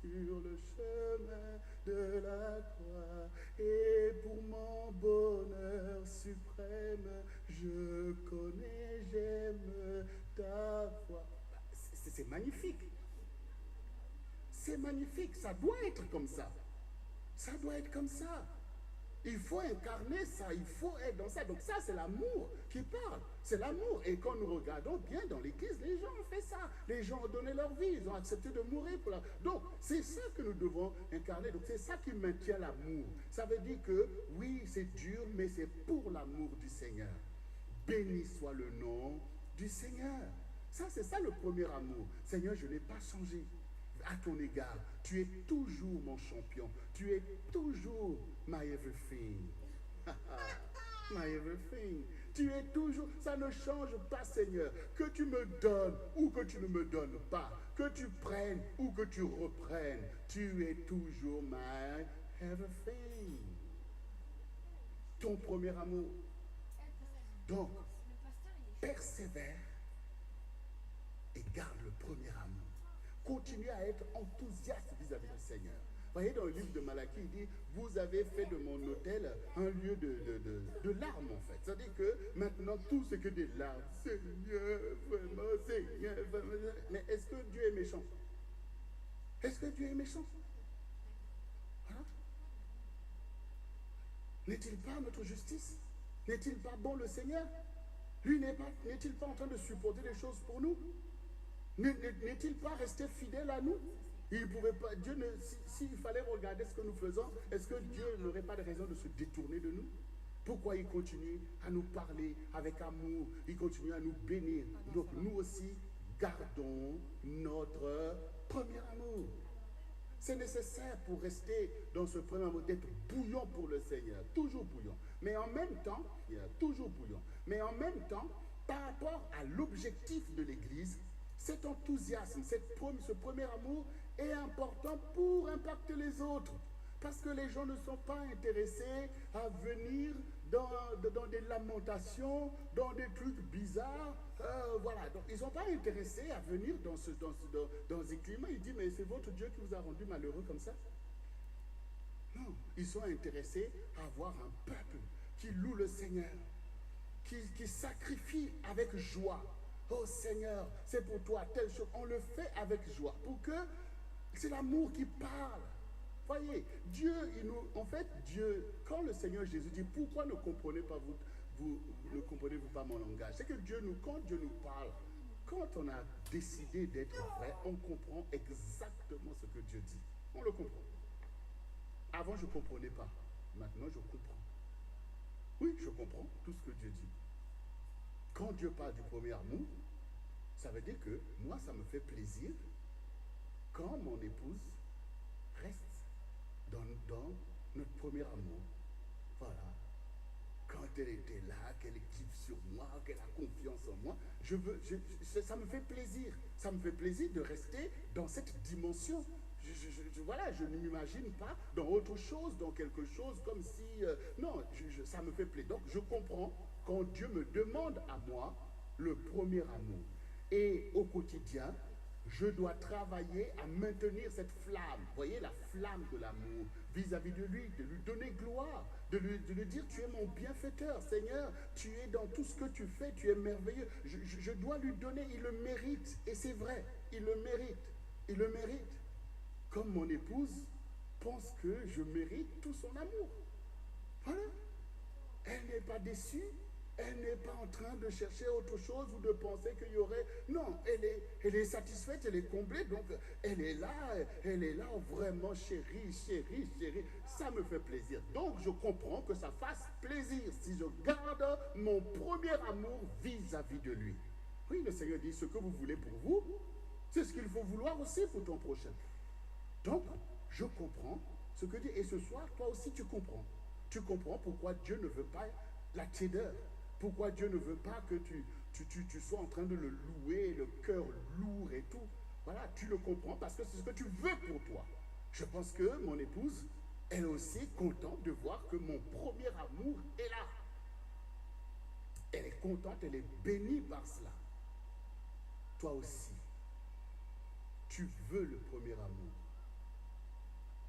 Speaker 3: sur le chemin de la croix. Et pour mon bonheur suprême, je connais, j'aime ta foi. » C'est magnifique. C'est magnifique, ça doit être comme ça. Ça doit être comme ça. Il faut incarner ça, il faut être dans ça. Donc ça, c'est l'amour qui parle. C'est l'amour. Et quand nous regardons bien dans l'église, les gens ont fait ça. Les gens ont donné leur vie, ils ont accepté de mourir pour la... Donc, c'est ça que nous devons incarner. Donc, c'est ça qui maintient l'amour. Ça veut dire que, oui, c'est dur, mais c'est pour l'amour du Seigneur. Béni soit le nom du Seigneur. Ça, c'est ça le premier amour. Seigneur, je n'ai pas changé. À ton égard, tu es toujours mon champion, tu es toujours my everything. My everything. Tu es toujours, ça ne change pas, Seigneur. Que tu me donnes ou que tu ne me donnes pas, que tu prennes ou que tu reprennes, tu es toujours my everything. Ton premier amour. Donc, persévère et garde le premier amour. Continuez à être enthousiaste vis-à-vis du Seigneur. Vous voyez, dans le livre de Malachie, il dit, vous avez fait de mon autel un lieu de larmes, en fait. C'est-à-dire que maintenant, tout ce que des larmes, Seigneur, vraiment, Seigneur, vraiment. Mais est-ce que Dieu est méchant? Est-ce que Dieu est méchant? Voilà. N'est-il pas notre justice? N'est-il pas bon le Seigneur? Lui n'est-il pas en train de supporter les choses pour nous? N'est-il pas resté fidèle à nous? Il pouvait pas, Dieu ne, s'il fallait regarder ce que nous faisons, est-ce que Dieu n'aurait pas de raison de se détourner de nous? Pourquoi il continue à nous parler avec amour? Il continue à nous bénir. Donc nous aussi, gardons notre premier amour. C'est nécessaire pour rester dans ce premier amour, d'être bouillant pour le Seigneur, toujours bouillant. Mais en même temps, toujours bouillant. Mais en même temps, par rapport à l'objectif de l'Église, cet enthousiasme, ce premier amour est important pour impacter les autres. Parce que les gens ne sont pas intéressés à venir dans des lamentations, dans des trucs bizarres. Voilà, donc ils ne sont pas intéressés à venir dans ces climats. Ils disent, mais c'est votre Dieu qui vous a rendu malheureux comme ça? Non, ils sont intéressés à avoir un peuple qui loue le Seigneur, qui sacrifie avec joie. Oh Seigneur, c'est pour toi telle chose. On le fait avec joie. Pour que c'est l'amour qui parle. Voyez, Dieu, Dieu, quand le Seigneur Jésus dit, pourquoi ne comprenez pas ne comprenez-vous pas mon langage? C'est que quand Dieu nous parle, quand on a décidé d'être vrai, on comprend exactement ce que Dieu dit. On le comprend. Avant, je ne comprenais pas. Maintenant, je comprends. Oui, je comprends tout ce que Dieu dit. Quand Dieu parle du premier amour, ça veut dire que moi, ça me fait plaisir quand mon épouse reste dans notre premier amour. Voilà. Quand elle était là, qu'elle kiffe sur moi, qu'elle a confiance en moi, ça me fait plaisir. Ça me fait plaisir de rester dans cette dimension. Voilà, je ne m'imagine pas dans autre chose, dans quelque chose comme si... non, ça me fait plaisir. Donc, je comprends quand Dieu me demande à moi le premier amour. Et au quotidien, je dois travailler à maintenir cette flamme. Vous voyez, la flamme de l'amour vis-à-vis de lui donner gloire, de lui dire, tu es mon bienfaiteur, Seigneur, tu es dans tout ce que tu fais, tu es merveilleux. Je dois lui donner, il le mérite. Et c'est vrai, il le mérite. Il le mérite. Comme mon épouse pense que je mérite tout son amour. Voilà. Elle n'est pas déçue. Elle n'est pas en train de chercher autre chose ou de penser qu'il y aurait... Non, elle est satisfaite, elle est comblée, donc elle est là vraiment chérie, chérie, chérie. Ça me fait plaisir. Donc je comprends que ça fasse plaisir si je garde mon premier amour vis-à-vis de lui. Oui, le Seigneur dit, ce que vous voulez pour vous, c'est ce qu'il faut vouloir aussi pour ton prochain. Donc, je comprends ce que dit. Et ce soir, toi aussi, tu comprends. Tu comprends pourquoi Dieu ne veut pas la tiédeur. Pourquoi Dieu ne veut pas que tu sois en train de le louer, le cœur lourd et tout. Voilà, tu le comprends parce que c'est ce que tu veux pour toi. Je pense que mon épouse, elle est aussi contente de voir que mon premier amour est là. Elle est contente, elle est bénie par cela. Toi aussi, tu veux le premier amour.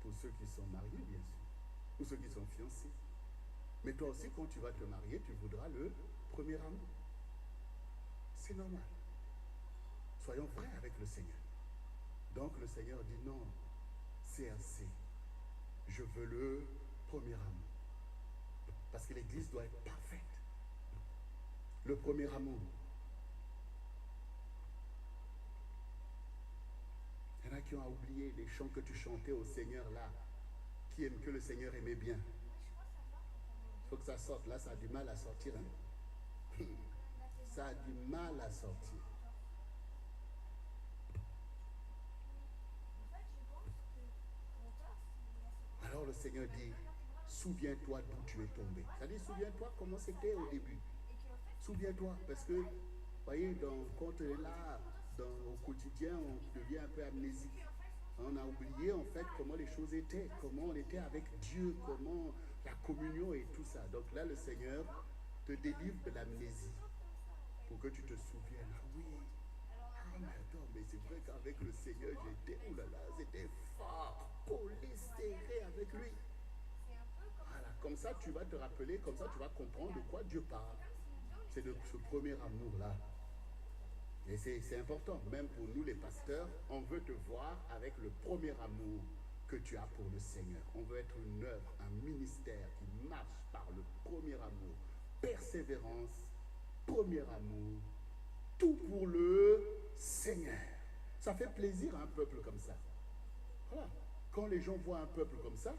Speaker 3: Pour ceux qui sont mariés, bien sûr, ou ceux qui sont fiancés. Mais toi aussi, quand tu vas te marier, tu voudras le premier amour. C'est normal. Soyons vrais avec le Seigneur. Donc le Seigneur dit non, c'est assez. Je veux le premier amour. Parce que l'Église doit être parfaite. Le premier amour. Il y en a qui ont oublié les chants que tu chantais au Seigneur là, que le Seigneur aimait bien. Il faut que ça sorte. Là, ça a du mal à sortir. Hein? Ça a du mal à sortir. Alors le Seigneur dit, souviens-toi d'où tu es tombé. Ça dit, souviens-toi comment c'était au début. Souviens-toi, parce que, voyez, quand on est là, au quotidien, on devient un peu amnésique. On a oublié en fait comment les choses étaient, comment on était avec Dieu, comment la communion et tout ça. Donc là, le Seigneur te délivre de l'amnésie pour que tu te souviennes. Ah oui, ah mais attends, mais c'est vrai qu'avec le Seigneur, j'étais, oulala, c'était fort, collé, serré avec lui. Voilà, comme ça tu vas te rappeler, comme ça tu vas comprendre de quoi Dieu parle. C'est de ce premier amour-là. Et c'est important, même pour nous les pasteurs, on veut te voir avec le premier amour que tu as pour le Seigneur. On veut être une œuvre, un ministère qui marche par le premier amour. Persévérance, premier amour, tout pour le Seigneur. Ça fait plaisir à un peuple comme ça. Voilà. Quand les gens voient un peuple comme ça,